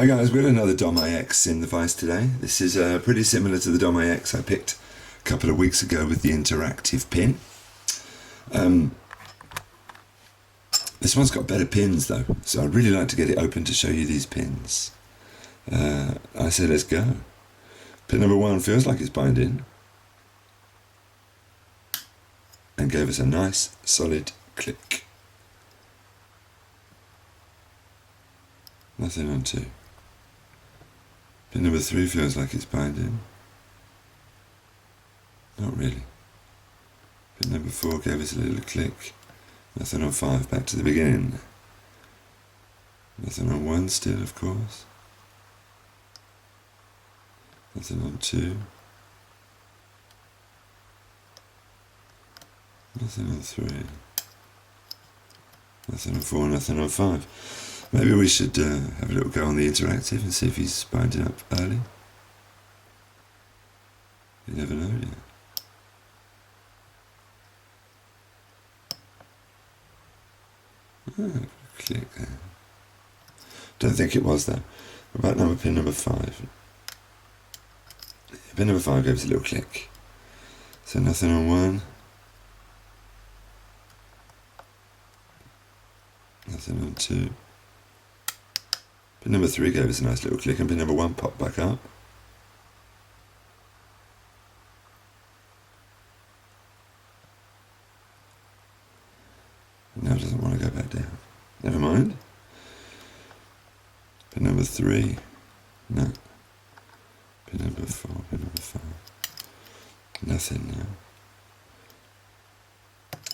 Hi guys, we've got another DOM iX in the vise today. This is pretty similar to the DOM iX I picked a couple of weeks ago with the interactive pin. This one's got better pins though, so I'd really like to get it open to show you these pins. I say let's go. Pin number 1 feels like it's binding and gave us a nice solid click. Nothing on 2. Pin number 3 feels like it's binding. Not really. Pin number 4 gave us a little click. Nothing on 5, back to the beginning. Nothing on 1 still, of course. Nothing on 2. Nothing on 3. Nothing on 4, nothing on 5. Maybe we should have a little go on the interactive and see if he's binding up early. You never know yet. Click there. Don't think it was though. About pin number 5. Pin number 5 gave us a little click. So nothing on 1. Nothing on 2. Pin number 3 gave us a nice little click and pin number 1 popped back up. Now it doesn't want to go back down. Never mind. Pin number 3. No. Pin number 4. Pin number 5. Nothing now.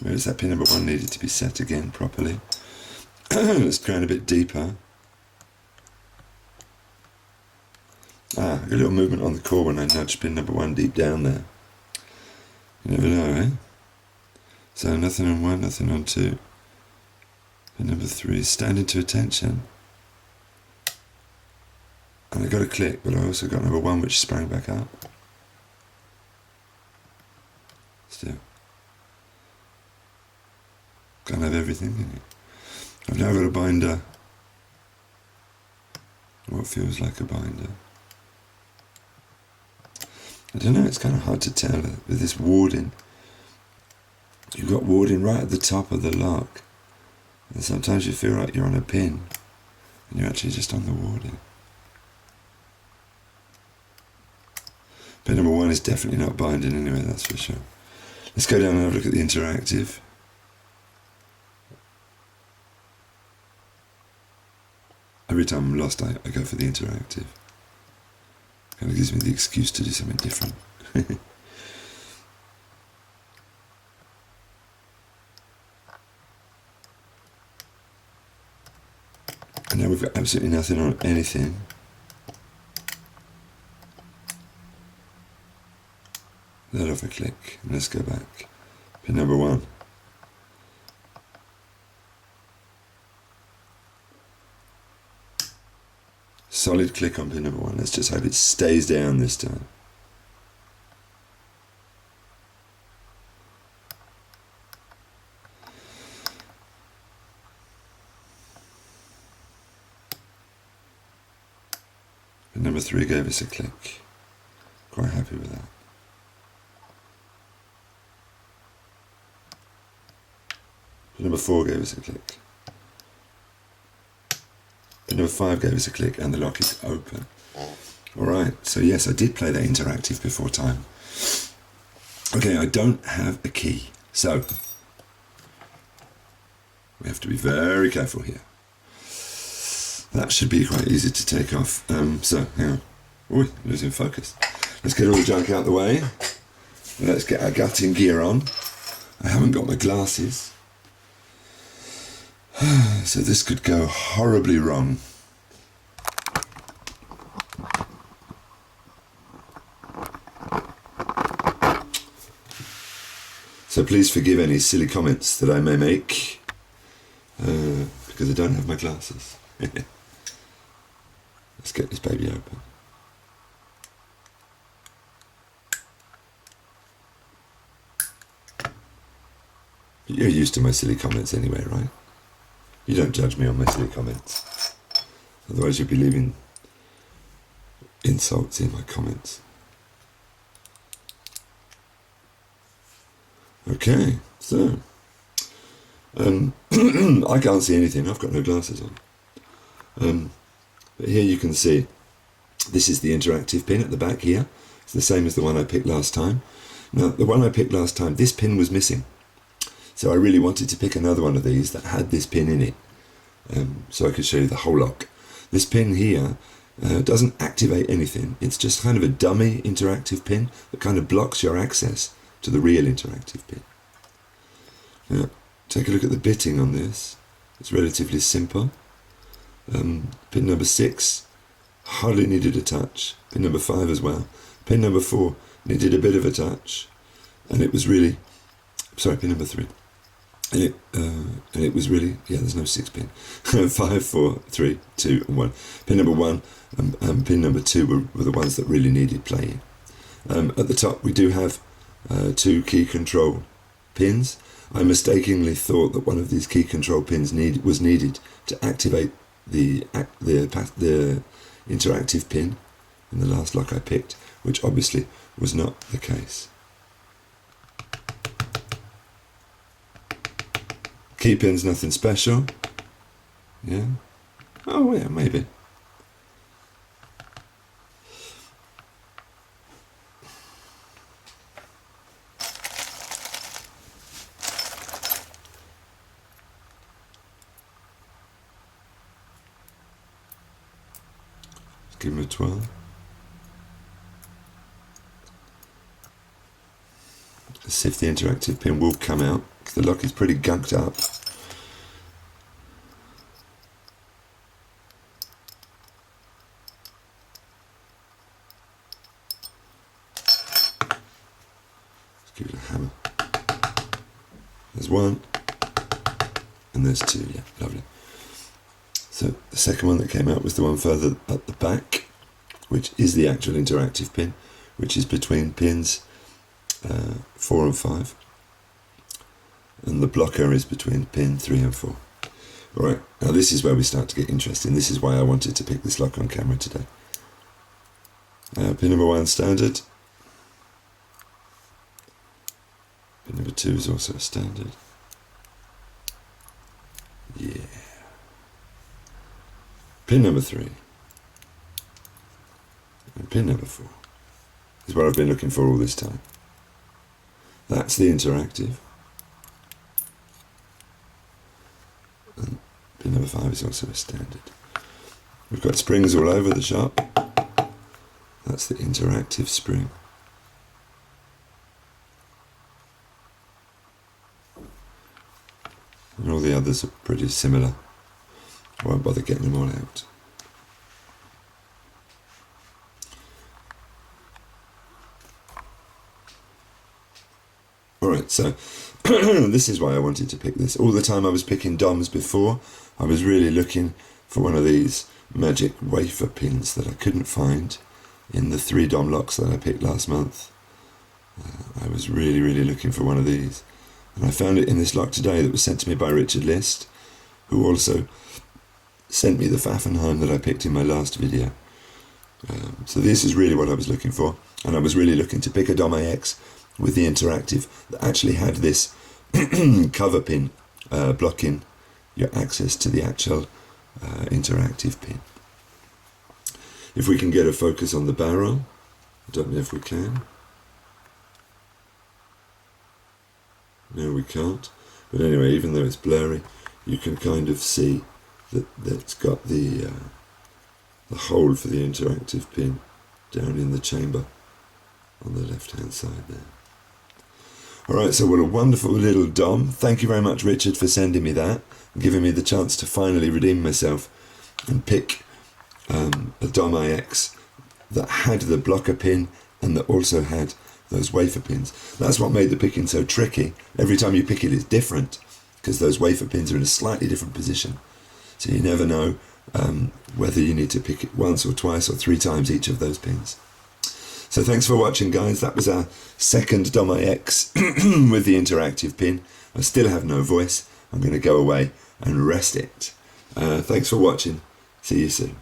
Whereas that pin number 1 needed to be set again properly. Let's grind a bit deeper. I got a little movement on the core when I nudged pin number 1 deep down there. You never know, eh? So nothing on 1, nothing on 2. Pin number 3, standing to attention. And I got a click, but I also got number 1 which sprang back up. Still. Can't have everything in it. I've now got a binder. What feels like a binder. I don't know, it's kind of hard to tell with this warding. You've got warding right at the top of the lock. And sometimes you feel like you're on a pin and you're actually just on the warding. Pin number 1 is definitely not binding anyway, that's for sure. Let's go down and have a look at the interactive. Every time I'm lost, I go for the interactive. Kind of gives me the excuse to do something different. And now we've got absolutely nothing on anything. Let off a click, and let's go back. Pin number 1. Solid click on pin number 1. Let's just hope it stays down this time. Pin number 3 gave us a click. Quite happy with that. Pin number 4 gave us a click. Pin number 5 gave us a click and the lock is open. Alright, so yes, I did play that interactive before time. Okay, I don't have a key, so we have to be very careful here. That should be quite easy to take off. So, hang on. Ooh, losing focus. Let's get all the junk out of the way. Let's get our gutting gear on. I haven't got my glasses. So this could go horribly wrong. So please forgive any silly comments that I may make, because I don't have my glasses. Let's get this baby open. You're used to my silly comments anyway, right? You don't judge me on my silly comments. Otherwise you'd be leaving insults in my comments. Okay, so I can't see anything, I've got no glasses on. But here you can see this is the interactive pin at the back here. It's the same as the one I picked last time. Now the one I picked last time, this pin was missing, so I really wanted to pick another one of these that had this pin in it, so I could show you the whole lock. This pin here doesn't activate anything, it's just kind of a dummy interactive pin that kind of blocks your access to the real interactive pin. Now, take a look at the bitting on this. It's relatively simple. Pin number 6 hardly needed a touch. Pin number 5 as well. Pin number 4 needed a bit of a touch, and it was really, sorry, pin number 3. And it was really, yeah, there's no 6 pin. 5, 4, 3, 2, and 1. Pin number 1 and pin number 2 were the ones that really needed playing. At the top we do have 2 key control pins. I mistakenly thought that one of these key control pins was needed to activate the interactive pin in the last lock I picked, which obviously was not the case. Key pin's nothing special. Yeah. Oh yeah, maybe. Give him a 12. Let's see if the interactive pin will come out, because the lock is pretty gunked up. Let's give it a hammer. There's 1, and there's 2, yeah, lovely. So the second one that came out was the one further at the back, which is the actual interactive pin, which is between pins 4 and 5, and the blocker is between pin 3 and 4. Alright, now this is where we start to get interesting. This is why I wanted to pick this lock on camera today. Pin number 1 standard. Pin number 2 is also a standard. Yeah. Pin number 3 and pin number 4 is what I've been looking for all this time. That's the interactive. And pin number 5 is also a standard. We've got springs all over the shop. That's the interactive spring. And all the others are pretty similar. I won't bother getting them all out. Alright, so this is why I wanted to pick this. All the time I was picking DOMs before, I was really looking for one of these magic wafer pins that I couldn't find in the 3 DOM locks that I picked last month. I was really looking for one of these. And I found it in this lock today that was sent to me by Richard List, who also sent me the Pfaffenheim that I picked in my last video. So this is really what I was looking for, and I was really looking to pick a DOM iX with the interactive that actually had this cover pin blocking your access to the actual interactive pin. If we can get a focus on the barrel, I don't know if we can. No, we can't. But anyway, even though it's blurry, you can kind of see that it's got the hole for the interactive pin down in the chamber on the left hand side there. Alright, so what a wonderful little DOM. Thank you very much, Richard, for sending me that and giving me the chance to finally redeem myself and pick a DOM iX that had the blocker pin and that also had those wafer pins. That's what made the picking so tricky. Every time you pick it, it's different because those wafer pins are in a slightly different position. So you never know whether you need to pick it once or twice or 3 times each of those pins. So thanks for watching, guys. That was our second DOM iX with the interactive pin. I still have no voice. I'm going to go away and rest it. Thanks for watching. See you soon.